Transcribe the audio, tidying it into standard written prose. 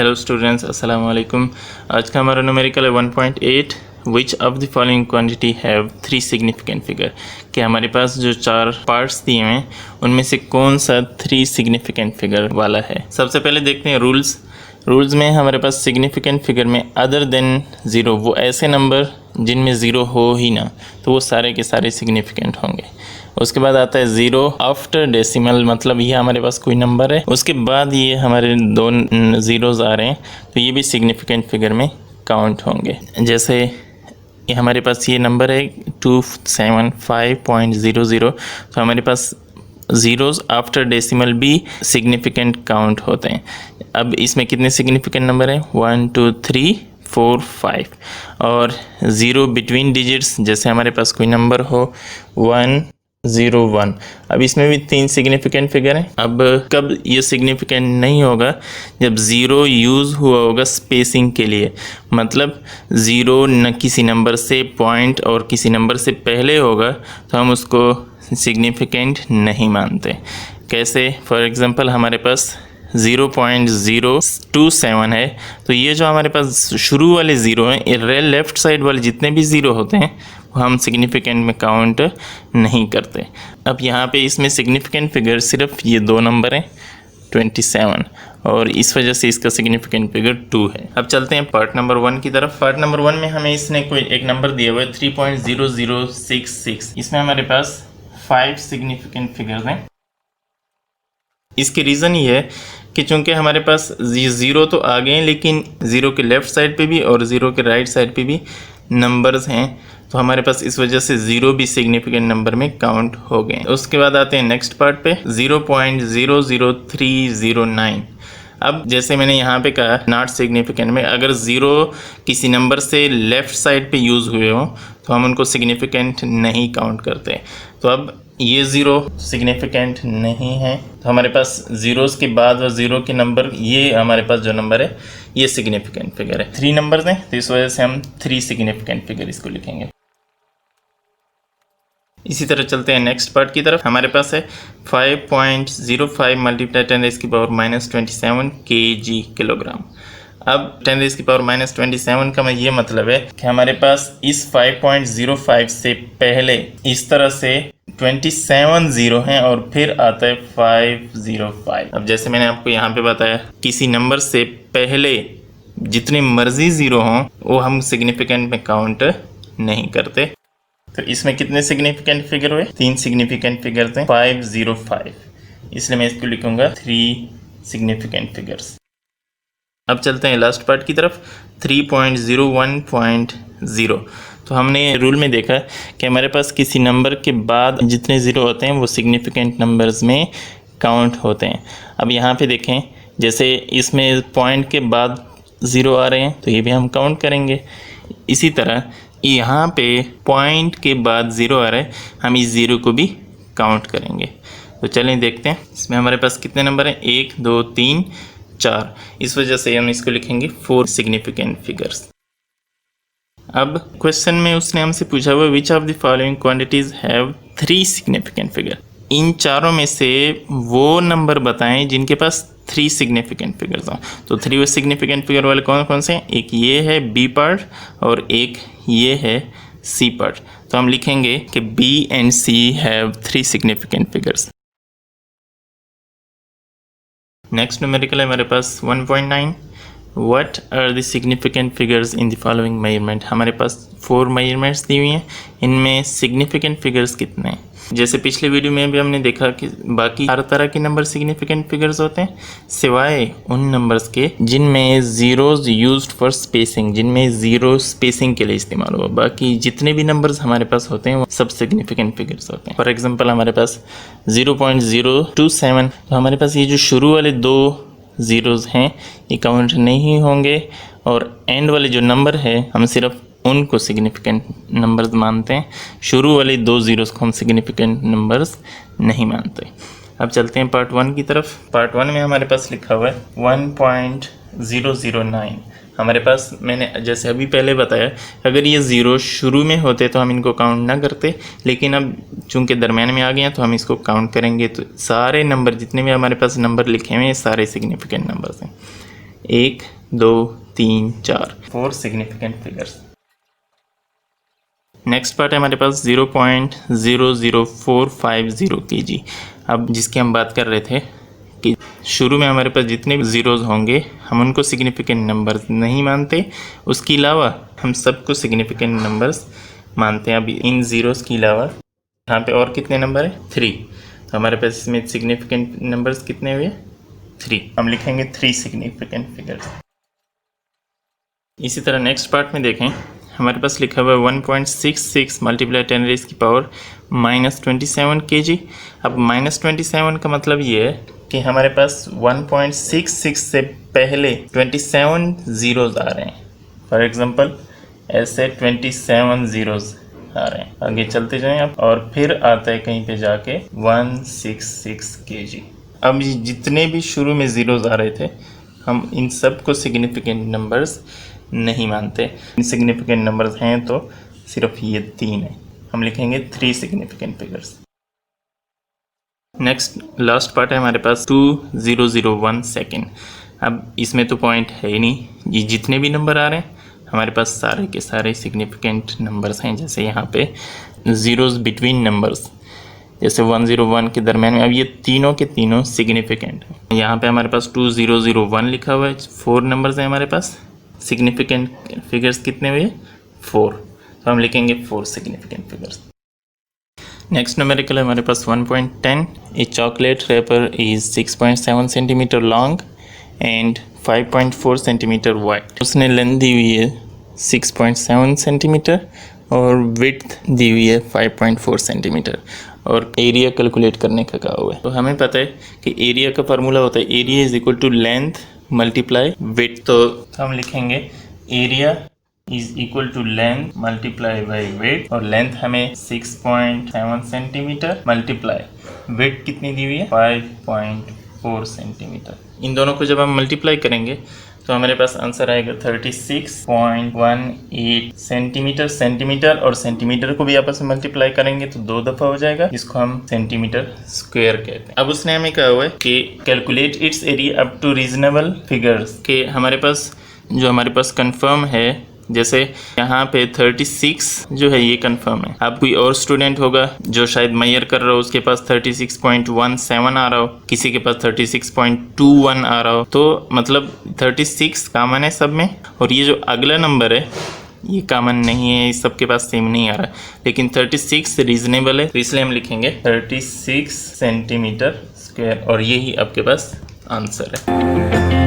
Hello students, अस्सलाम वालेकुम। आज का हमारा न्यूमेरिकल है 1.8। विच of the following quantity have 3 significant figure. कि हमारे पास जो 4 पार्ट्स दिए हैं उनमें से कौन सा 3 सिग्निफिकेंट फिगर वाला है। सबसे पहले देखते हैं रूल्स में हमारे पास सिग्निफिकेंट फिगर में अदर देन ज़ीरो, वो ऐसे नंबर जिनमें ज़ीरो हो ही ना, तो वो सारे के सारे सिग्निफिकेंट होंगे। उसके बाद आता है ज़ीरो आफ्टर डेसिमल, मतलब ये हमारे पास कोई नंबर है, उसके बाद ये हमारे 2 ज़ीरोज़ आ रहे हैं तो ये भी सिग्निफिकेंट फिगर में काउंट होंगे। जैसे ये हमारे पास ये नंबर है 275.00, तो हमारे पास ज़ीरोज़ आफ्टर डेसिमल भी सिग्निफिकेंट काउंट होते हैं। अब इसमें कितने सिग्निफिकेंट नंबर हैं? 1 2 3 4 5। और ज़ीरो बिटवीन डिजिट्स, जैसे हमारे पास कोई नंबर हो 1 0 1। अब इसमें भी 3 सिग्निफिकेंट फिगर हैं। अब कब ये सिग्निफिकेंट नहीं होगा? जब ज़ीरो यूज़ हुआ होगा स्पेसिंग के लिए, मतलब ज़ीरो न किसी नंबर से पॉइंट और किसी नंबर से पहले होगा तो हम उसको सिग्निफिकेंट नहीं मानते। कैसे? फॉर एग्ज़ाम्पल हमारे पास 0.027 है, तो ये जो हमारे पास शुरू वाले ज़ीरो हैं, लेफ़्ट साइड वाले जितने भी ज़ीरो होते हैं वो हम सिग्निफिकेंट में काउंट नहीं करते। अब यहाँ पे इसमें सिग्निफिकेंट फिगर सिर्फ ये 2 नंबर हैं 27, और इस वजह से इसका सिग्निफिकेंट फिगर 2 है। अब चलते हैं पार्ट नंबर 1 की तरफ। पार्ट नंबर 1 में हमें इसने कोई एक नंबर दिया हुआ है 3.0066। इसमें हमारे पास 5 सिग्निफिकेंट फिगर्स हैं। इसके रीज़न ये है कि चूँकि हमारे पास ज़ीरो तो आ गए हैं, लेकिन ज़ीरो के लेफ़्ट साइड पे भी और ज़ीरो के राइट साइड पे भी नंबर्स हैं, तो हमारे पास इस वजह से ज़ीरो भी सिग्निफिकेंट नंबर में काउंट हो गए। उसके बाद आते हैं नेक्स्ट पार्ट पे 0.00309। अब जैसे मैंने यहाँ पे कहा नॉट सिग्निफिकेंट में, अगर ज़ीरो किसी नंबर से लेफ़्ट साइड पे यूज़ हुए हो तो हम उनको सिग्निफिकेंट नहीं काउंट करते। तो अब ये ज़ीरो सिग्निफिकेंट नहीं है, तो हमारे पास ज़ीरोज़ के बाद और ज़ीरो के नंबर, ये हमारे पास जो नंबर है ये सिग्निफिकेंट फिगर है। 3 नंबर्स हैं, तो इस वजह से हम 3 सिग्निफिकेंट फिगर इसको लिखेंगे। इसी तरह चलते हैं नेक्स्ट पार्ट की तरफ। हमारे पास है 5.05 मल्टीप्लाई 10⁻⁻27 kg किलोग्राम। अब 10⁻⁻27 का ये मतलब है कि हमारे पास इस 5.05 से पहले इस तरह से 27 ज़ीरो हैं और फिर आता है 505। अब जैसे मैंने आपको यहाँ पे बताया, किसी नंबर से पहले जितने मर्जी ज़ीरो हों वो हम सिग्निफिकेंट में काउंट नहीं करते। तो इसमें कितने सिग्निफिकेंट फिगर हुए? 3 सिग्निफिकेंट फिगर्स हैं 505, इसलिए मैं इसको लिखूंगा 3 सिग्निफिकेंट फिगर्स। अब चलते हैं लास्ट पार्ट की तरफ 3.01.0। तो हमने रूल में देखा कि हमारे पास किसी नंबर के बाद जितने ज़ीरो होते हैं वो सिग्निफिकेंट नंबर्स में काउंट होते हैं। अब यहाँ पे देखें, जैसे इसमें पॉइंट के बाद ज़ीरो आ रहे हैं तो ये भी हम काउंट करेंगे। इसी तरह यहाँ पे पॉइंट के बाद ज़ीरो आ रहा है, हम इस ज़ीरो को भी काउंट करेंगे। तो चलें देखते हैं इसमें हमारे पास कितने नंबर हैं, 1 2 3 4। इस वजह से हम इसको लिखेंगे 4 सिग्निफिकेंट फिगर्स। अब क्वेश्चन में उसने हमसे पूछा हुआ which of the following quantities have 3 significant figure. इन चारों में से वो नंबर बताएं जिनके पास 3 सिग्निफिकेंट फिगर्स हों। तो 3 सिग्निफिकेंट फिगर वाले कौन कौन से हैं? एक ये है बी पार्ट और एक ये है सी पार्ट। तो हम लिखेंगे कि B and C have 3 significant figures. Next numerical है हमारे पास 1.9। What are the significant figures in the following measurement. हमारे पास 4 मेजरमेंट्स दी हुई हैं, इनमें सिग्निफिकेंट फिगर्स कितने हैं? जैसे पिछले वीडियो में भी हमने देखा कि बाकी हर तरह के नंबर सिग्निफिकेंट फिगर्स होते हैं, सिवाय उन नंबर्स के जिनमें ज़ीरोज़ यूज्ड फॉर स्पेसिंग, जिनमें ज़ीरो स्पेसिंग के लिए इस्तेमाल हुआ। बाकी जितने भी नंबर्स हमारे पास होते हैं वो सब सिग्निफिकेंट फिगर्स होते हैं। फॉर एग्जांपल हमारे पास 0.027, तो हमारे पास ये जो शुरू वाले 2 ज़ीरोज़ हैं ये काउंट नहीं होंगे, और एंड वाले जो नंबर है हम सिर्फ उनको सिग्निफिकेंट नंबर्स मानते हैं। शुरू वाले 2 ज़ीरोज़ को हम सिग्निफिकेंट नंबर्स नहीं मानते। अब चलते हैं पार्ट 1 की तरफ। पार्ट 1 में हमारे पास लिखा हुआ है 1.009। हमारे पास मैंने जैसे अभी पहले बताया, अगर ये ज़ीरो शुरू में होते तो हम इनको काउंट ना करते, लेकिन अब चूंकि दरम्यान में आ गए हैं तो हम इसको काउंट करेंगे। तो सारे नंबर जितने भी हमारे पास नंबर लिखे हुए हैं सारे सिग्निफिकेंट नंबर्स हैं। 1 2 3 4 4 सिग्निफिकेंट फिगर्स। नेक्स्ट पार्ट है हमारे पास 0.00450 kg। अब जिसकी हम बात कर रहे थे कि शुरू में हमारे पास जितने भी ज़ीरोज़ होंगे हम उनको सिग्निफिकेंट नंबर्स नहीं मानते, उसके अलावा हम सबको सिग्निफिकेंट नंबर्स मानते हैं। अभी इन ज़ीरोज़ के अलावा यहाँ पे और कितने नंबर है 3, तो हमारे पास इसमें सिग्निफिकेंट नंबर्स कितने हुए 3, हम लिखेंगे 3 सिग्निफिकेंट फिगर्स। इसी तरह नेक्स्ट पार्ट में देखें, हमारे पास लिखा हुआ है 1.66 मल्टीप्लाई 10 रेज़ की पावर -27 kg। अब -27 का मतलब ये है कि हमारे पास 1.66 से पहले 27 ज़ीरोज़ आ रहे हैं। फॉर एग्जांपल ऐसे 27 ज़ीरोज़ आ रहे हैं, आगे चलते जाएं आप, और फिर आता है कहीं पे जाके 166 kg। अब जितने भी शुरू में ज़ीरोज़ आ रहे थे हम इन सब को सिग्निफिकेंट नंबर्स नहीं मानते। सिग्निफिकेंट नंबर्स हैं तो सिर्फ ये 3 है, हम लिखेंगे 3 significant figures. Next last part है हमारे पास 2001 सेकेंड। अब इसमें तो पॉइंट है ही नहीं, ये जितने भी नंबर आ रहे हैं हमारे पास सारे के सारे सिग्निफिकेंट नंबर्स हैं। जैसे यहाँ पे ज़ीरोज़ बिटवीन नंबर्स, जैसे 101 के दरम्यान में, अब ये तीनों के तीनों सिग्निफिकेंट हैं। यहाँ पे हमारे पास 2001 लिखा हुआ है, 4 नंबर्स हैं हमारे पास। सिग्निफिकेंट फिगर्स कितने हुए 4, तो हम लिखेंगे 4 सिग्निफिकेंट फिगर्स। नेक्स्ट न्यूमेरिकल है हमारे पास 1.10। A chocolate wrapper is 6.7 centimetre long and 5.4 centimetre wide. उसने लेंथ दी हुई है 6.7 सेंटीमीटर और विड्थ दी हुई है 5.4 सेंटीमीटर, और एरिया कैलकुलेट करने का कहा हुआ है। तो हमें पता है कि एरिया का फार्मूला होता है area is equal to length multiply width. तो हम लिखेंगे area is equal to length multiply by width, और लेंथ हमें 6.7 सेंटीमीटर मल्टीप्लाई विड्थ कितनी दी हुई है 5.4 सेंटीमीटर। इन दोनों को जब हम मल्टीप्लाई करेंगे तो हमारे पास आंसर आएगा 36.18 सेंटीमीटर। सेंटीमीटर और सेंटीमीटर को भी आपस में मल्टीप्लाई करेंगे तो 2 दफ़ा हो जाएगा, जिसको हम सेंटीमीटर स्क्वायर कहते हैं। अब उसने हमें कहा हुआ है कि calculate its area up to reasonable figures, के हमारे पास कंफर्म है। जैसे यहाँ पे 36 जो है ये कंफर्म है। अब कोई और स्टूडेंट होगा जो शायद मैयर कर रहा हो, उसके पास 36.17 आ रहा हो, किसी के पास 36.21 आ रहा हो, तो मतलब 36 कॉमन है सब में, और ये जो अगला नंबर है ये कॉमन नहीं है, इस सबके पास सेम नहीं आ रहा है, लेकिन 36 रीजनेबल है, तो इसलिए हम लिखेंगे 36 सेंटीमीटर स्क्वायर, और यही आपके पास आंसर है।